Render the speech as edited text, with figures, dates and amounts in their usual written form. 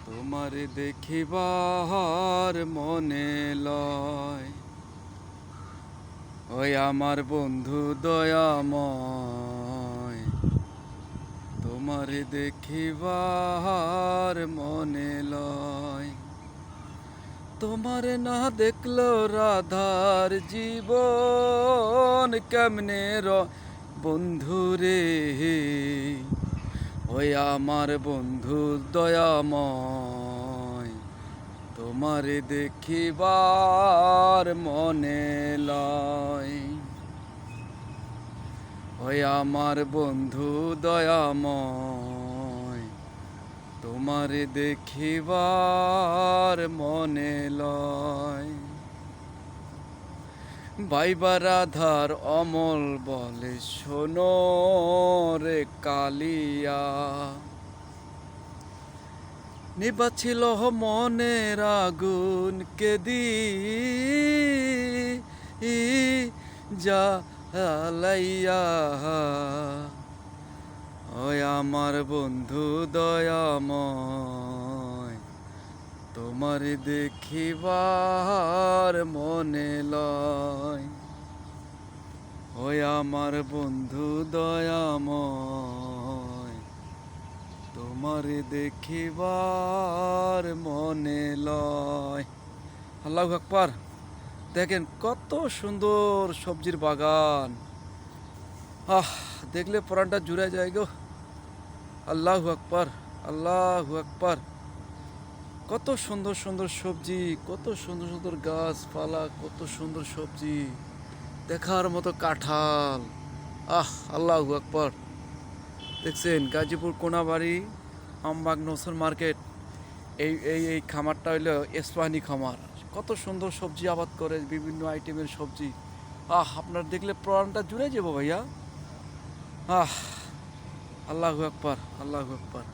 তোমারে দেখিবার মনে লয়, ওই আমার বন্ধু দয়াময়। তোমারে দেখিবার মনে লয়, তোমারে না দেখলো রাধার জীবন কেমনে বন্ধু রে। ওই আমার বন্ধু দয়াময়, তোমারে দেখিবার মনে লয়। ওই আমার বন্ধু দয়াময়, তোমারে দেখিবার মনে লয়। বাইবা রাধার অমল বলে শোনো রে কালিয়া, নিবাছিল মনের আগুন কেদি জ্বালাইয়া। ওই আমার বন্ধু দয়াময়, তোমার দেখিবার মনে লয়। ওই আমার বন্ধু দয়াময়, তোমার দেখিবার মনে লয়। আল্লাহু আকবার। দেখেন কত সুন্দর সবজির বাগান, দেখলে প্রাণটা জুড়ে যায় গো। আল্লাহু আকবার, আল্লাহু আকবার। কত সুন্দর সুন্দর সবজি, কত সুন্দর সুন্দর গাছপালা, কত সুন্দর সবজি, দেখার মতো কাঁঠাল। আল্লাহু আকবার। দেখছেন গাজীপুর কোনাবাড়ি আমবাগ নসর মার্কেট, এই এই এই খামারটা হইলো এসপাহানি খামার। কত সুন্দর সবজি আবাদ করে, বিভিন্ন আইটেমের সবজি। আপনার দেখলে প্রাণটা জুড়ে যাবো ভাইয়া। আল্লাহু আকবার, আল্লাহু আকবার।